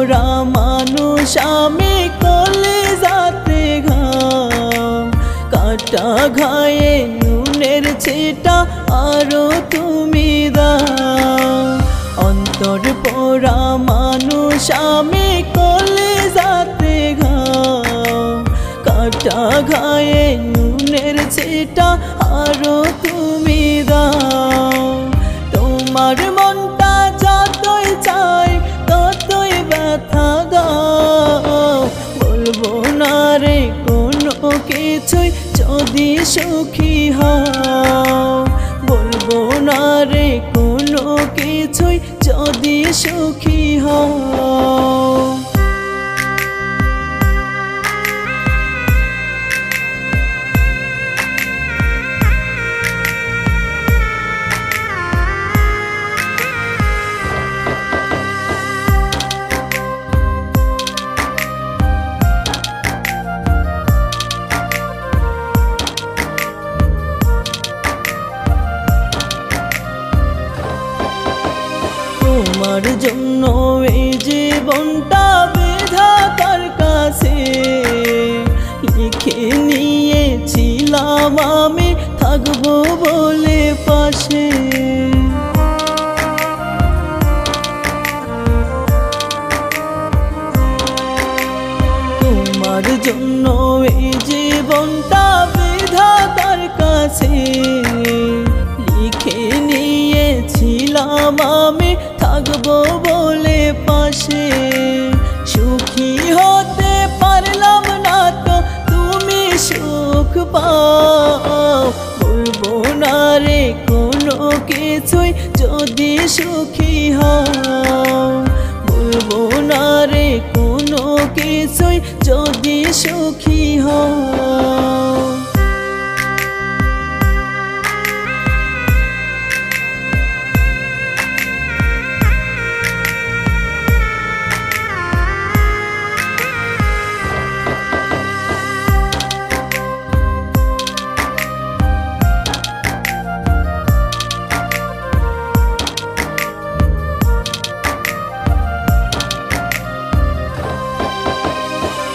পোড়া মানুষ আমি, কলিজাতে ঘাম, কাটা ঘায়ে নুনের ছিটা আরো তুমি দাও। অন্তর পোড়া মানুষ আমি, কলিজাতে ঘাম, কাটা ঘায়ে নুনের ছিটা আরো তুমি দাও। তোমার মনটা যতই চাই ততই ব্যথা দাও, বলবো না রে কোনো কিছুই যদি সুখী হও, বলবো না রে কোনো কিছুই যদি সুখী হও। তোমার জন্য এই জীবনটা বিধাতার কাছে লিখে নিয়েছিলাম আমি, থাকবো বলে পাশে। তোমার জন্য এই জীবনটা বিধাতার কাছে লিখে নিয়েছিলাম আমি, থাকবো বলে পাশে। সুখী হতে পারলাম না তো তুমি সুখ পাও, বলবো না রে কোনো কিছুই যদি সুখী হও, বলবো না রে কোনো কিছুই যদি সুখী হও।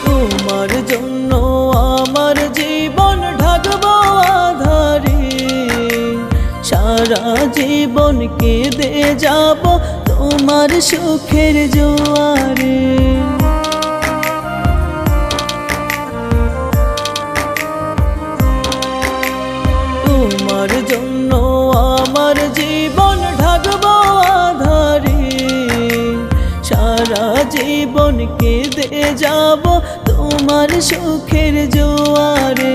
তোমার জন্য আমার জীবন ঢাকবো আধারে, সারা জীবন কেঁদে যাব তোমার সুখের জোয়ারে। তোমার জন্য আমার জীবন ঢাকবো আধারে, সারা জীবন কেঁদে যাব তোমার সুখের জোয়ারে।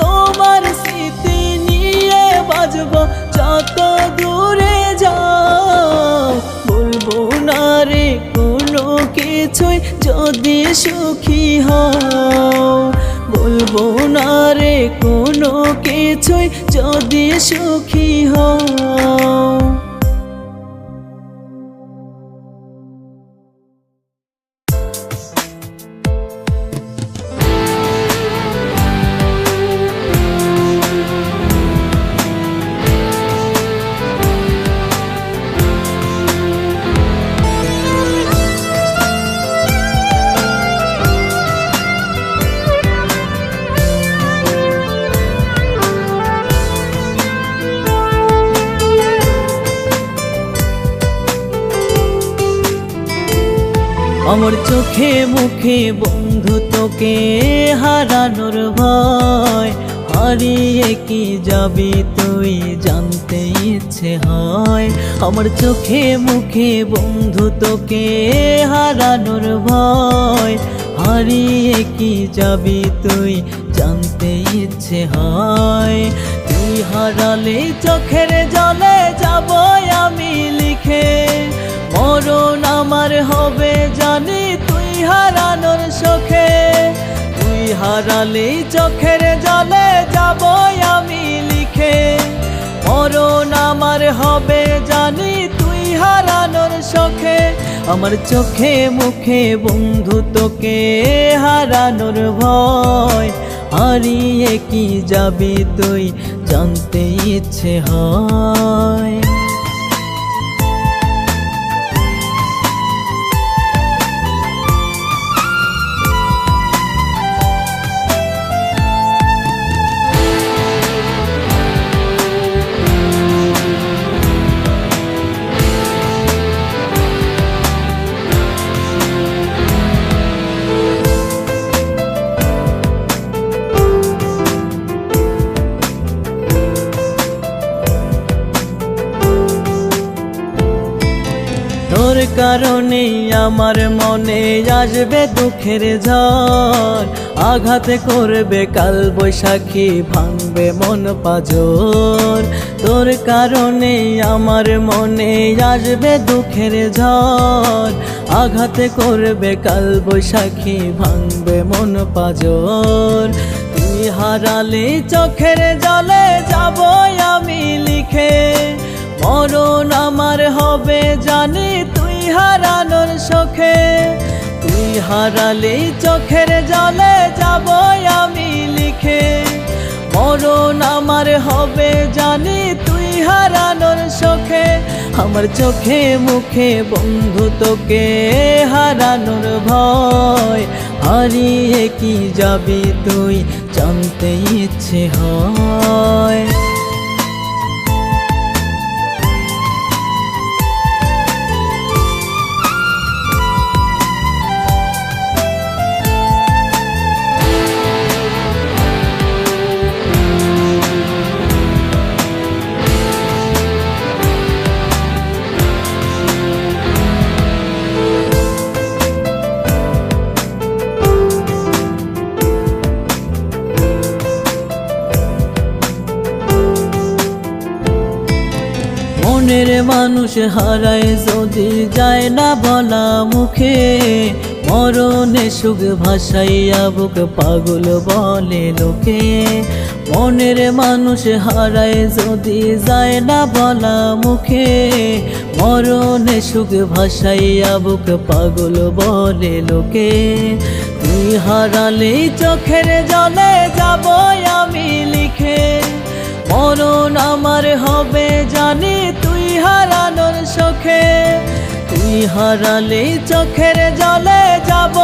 তোমার স্মৃতি নিয়ে বাজবো যত দূরে যাও, বলবো না রে কোনো কিছুই যদি সুখী হও, বলবো না রে কোনো কিছুই যদি সুখী হও। আমার চোখে মুখে বন্ধু তোকে হারানোর ভয়, হারিয়ে কি যাবি তুই জানতে ইচ্ছে হয়। আমার চোখে মুখে বন্ধু তোকে হারানোর ভয়, হারিয়ে কি যাবি তুই জানতে ইচ্ছে হয়। তুই হারালে চোখের জলে যাব আমি লিখে, মরণ আমার হবে জানি তুই হারানোর শোকে। তুই হারালে চোখের জলে যাব আমি লিখে, মরণ আমার হবে জানি তুই হারানোর শোকে। আমার চোখে মুখে বন্ধু তোকে হারানোর ভয়, হারিয়ে কি যাবি তুই জানতে ইচ্ছে হয়। তোর কারণেই আমার মনে আসবে দুঃখের ঝড়, আঘাত করবে কাল বৈশাখী, ভাঙবে মন পাজর। তোর কারণেই আমার মনে আসবে দুঃখের ঝড়, আঘাত করবে কাল বৈশাখী, ভাঙবে মন পাজর। তুই হারালে চোখের জলে যাব আমি লিখে, মরণ আমার হবে জানি তুই হারানোর শোকে। তুই হারালে চোখের জলে যাব আমি লিখে, মরণ আমার হবে জানি তুই হারানোর শোকে। আমার চোখে মুখে বন্ধু তোকে হারানোর ভয়, হারিয়ে কি যাবি তুই জানতে ইচ্ছে হয়। মনের মানুষ হারায় যদি যায় না বলা মুখে, মরণে সুখ ভাসাইয়া বুক পাগল বলে লোকে। মনের মানুষ হারায় যদি যায় না বলা মুখে, মরণে সুখ ভাসাইয়া বুক পাগল বলে লোকে। তুই হারালে চোখের জলে যাব আমি লিখে, মরণ আমার হবে জানি তুই হারানোর শোকে। তুই হারালে চোখের জলে যাব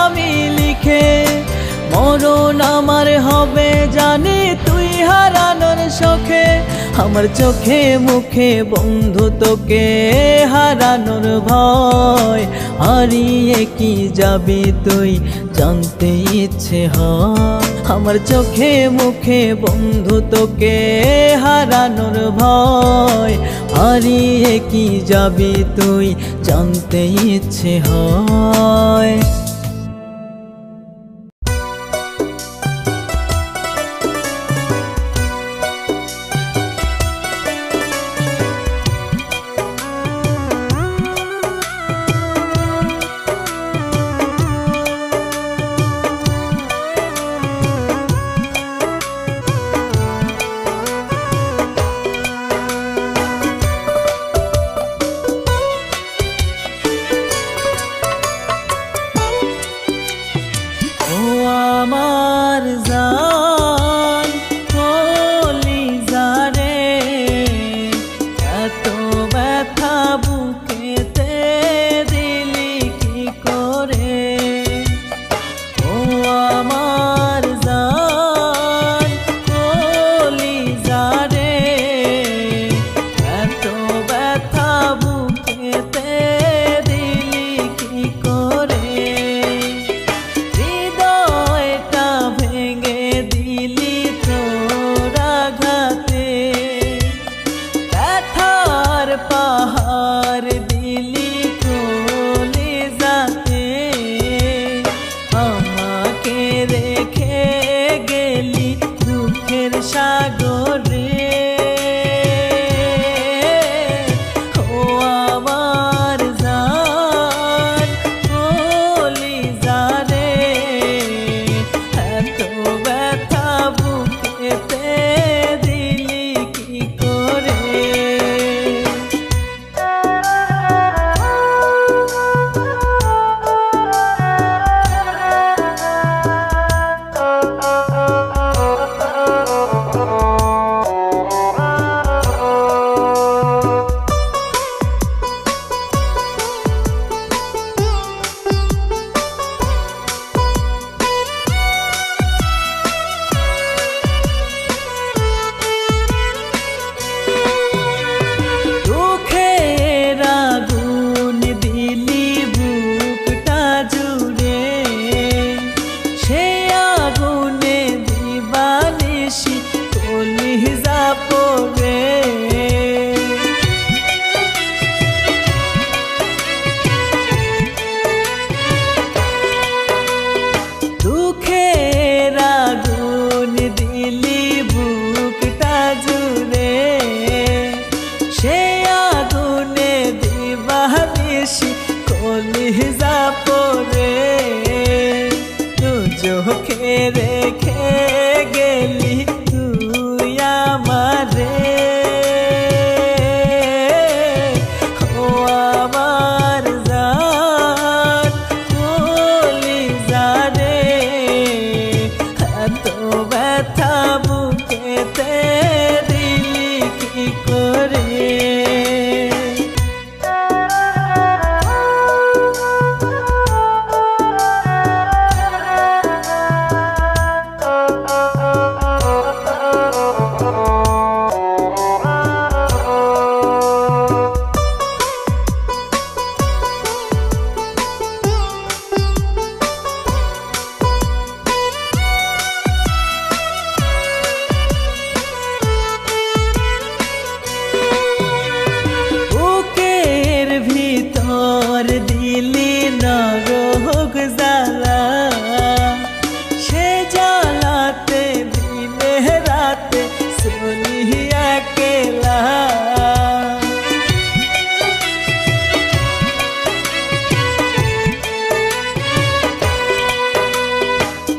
আমি লিখে, মরণ আমার হবে জানি তুই হারানোর শোকে। আমার চোখে মুখে বন্ধু তোকে হারানোর ভয়, হারিয়ে কি যাবি তুই জানতে ইচ্ছে হয়। আমার চোখে মুখে বন্ধু তোকে হারানোর ভয়, হারিয়ে কি যাবি তুই জানতে ইচ্ছে হয়। কলিজা পরে দু চোখে রেখে গেলি তুই আমারে। ও আমার জান কলিজা রে, এত ব্যথা বুকেতে দিলি কি করে। ভিতর দিলি নরক জ্বালা, সে জ্বালাতে দিনে রাতে চলি একলা।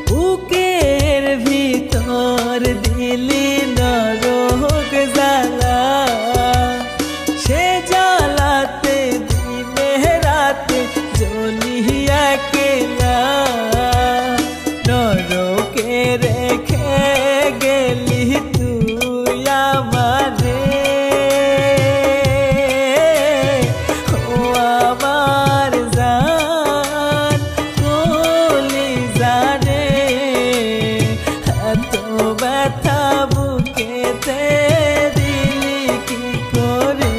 বুকের ভিতর দিলি নরক জ্বালা, সে জ্বালাতে জ্বলিয়া কেলা। নরকে রেখে গেলি তুই আমারে। ও আমার জান কলিজা রে, এত ব্যথা বুকেতে দিলি কি করে।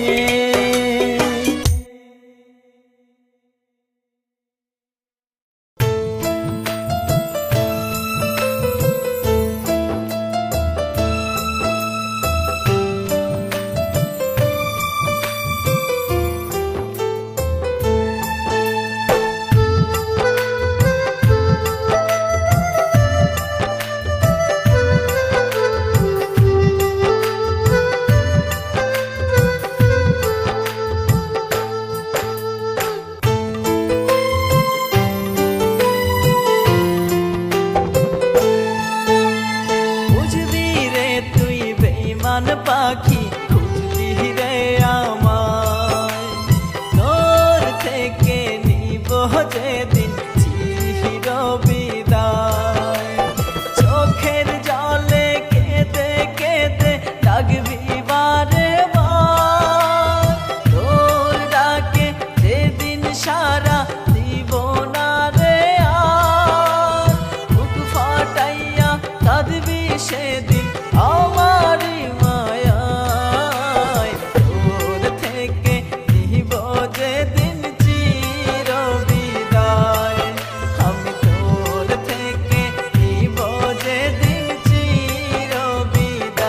পাখি খুঁজলি রে আমায়, তোর থেকে নিব যেদিন চির বিদায়। চোখের জলে কেঁদে কেঁদে ডাকবি বারে বার, তোর ডাকে যেদিন সারা দিব না রে আর। বুক ফাটাইয়া কাঁদবি সেদিন আমারি মায়ায়, তোর থেকে নিব যেদিন চির বিদায়। আমি তোর থেকে নিব যেদিন চির বিদায়।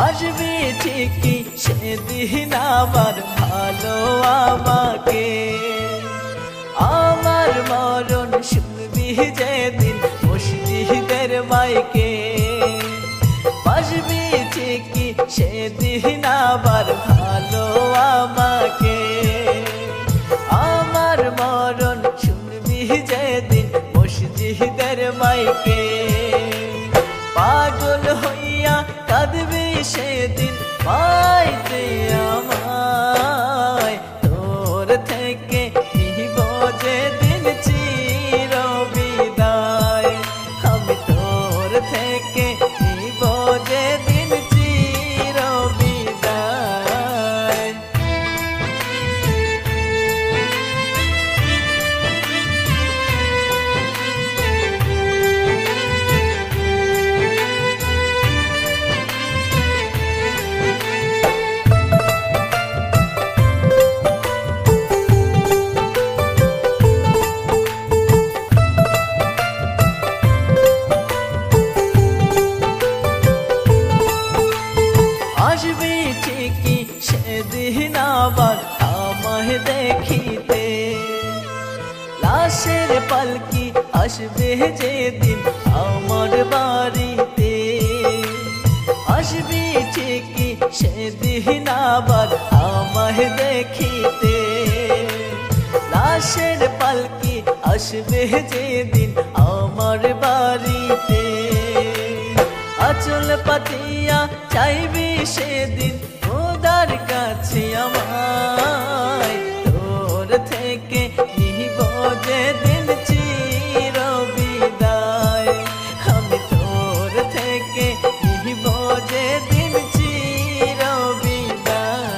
আসবি ঠিকই সেদিন আবার ভালো আমাকে, আমার মরণ শুনবি যেদিন মসজিদের মাইকে। আসবি ঠিকই সেদিন আবার ভালো আমাকে, আমার মরণ শুনবি যেদিন মসজিদের মাইকে। পাগল হইয়া কাঁদবি সেদিন পাইতে আমায়, তোর থেকে নিব যেদিন চির বিদায়। আমি তোর থেকে নিব যেদিন চির বিদায়। পালকি আসবে যেদিন আমার বাড়িতে, আসবি ঠিকই সেদিন আবার আমায় দেখিতে। লাশের পালকি আসবে যেদিন আমার বাড়িতে, আঁচল পাতিয়া চাইবি সেদিন খোদার কাছে আমায়। তোর থেকে নিব যেদিন চির বিদায়, আমি তোর থেকে নিব যেদিন চির বিদায়।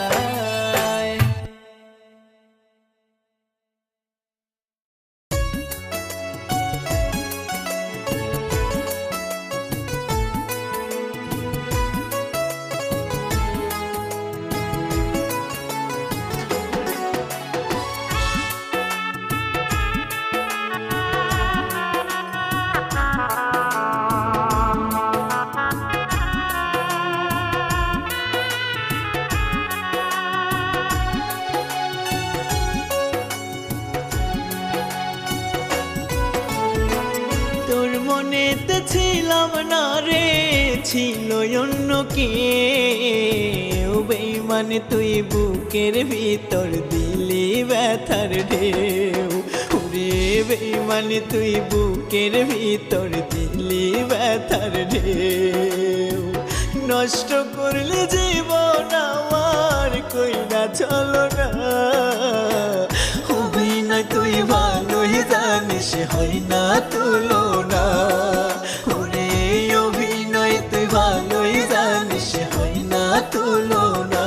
তোর মনেতে ছিলাম না রে, ছিল অন্য কেউ। বেঈমান তুই বুকের ভিতর দিলি ব্যথার ঢেউ, ওরে বেঈমান তুই বুকের ভিতর দিলি ব্যথার ঢেউ। নষ্ট করলি জীবন আমার কইরা চলো না, অভিনয় তুই ভালোই জানিস হয় না তুলনা। ওরে অভিনয় তুই ভালোই জানিস হয় না তুলনা।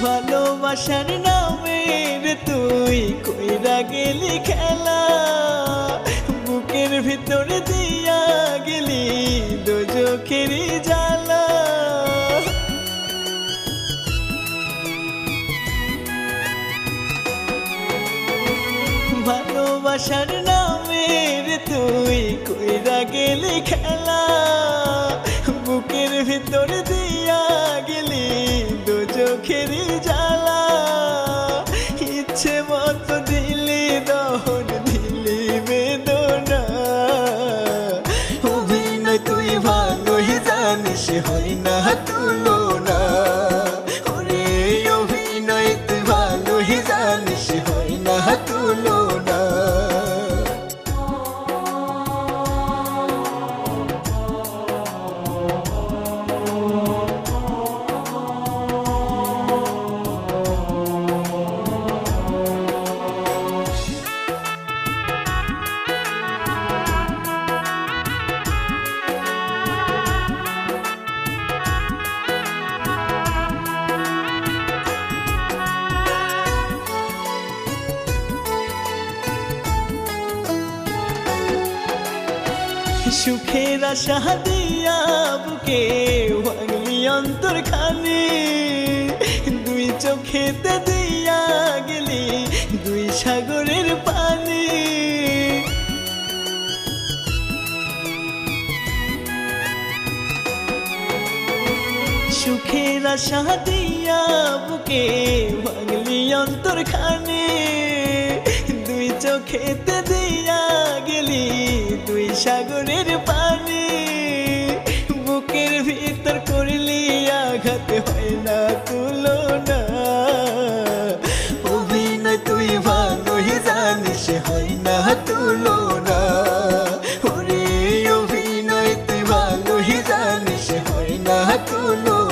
ভালোবাসার নামের তুই কইরা গেলি খেলা, বুকের ভিতর দিয়া গেলি দোজখের জ্বালা। ভালোবাসার নামের তুই কইরা গেলি খেলা, বুকের ভিতর দিয়া গেলি দোজখের জ্বালা। ইচ্ছে মতো দিলি দহন দিলি বেদনা, অভিনয় তুই ভালোই জানিস হয় না তুলনা। ওরে অভিনয় তুই ভালোই জানিস হয় না তুলনা। সুখের আশা দিয়া বুকে ভাঙলি অন্তর খানি, দুই চোখেতে দিয়া গেলি দুই সাগরের পানি। সুখের আশা দিয়া বুকে ভাঙলি অন্তর খানি, দুই চোখেতে দিয়া গেলি দুই সাগরের পানি। বুকের ভিতর করলি আঘাত হয় না তুলনা, অভিনয় তুই ভালোই জানিস হয় না তুলনা। ওরে অভিনয় তুই ভালোই জানিস হয় না তুলনা।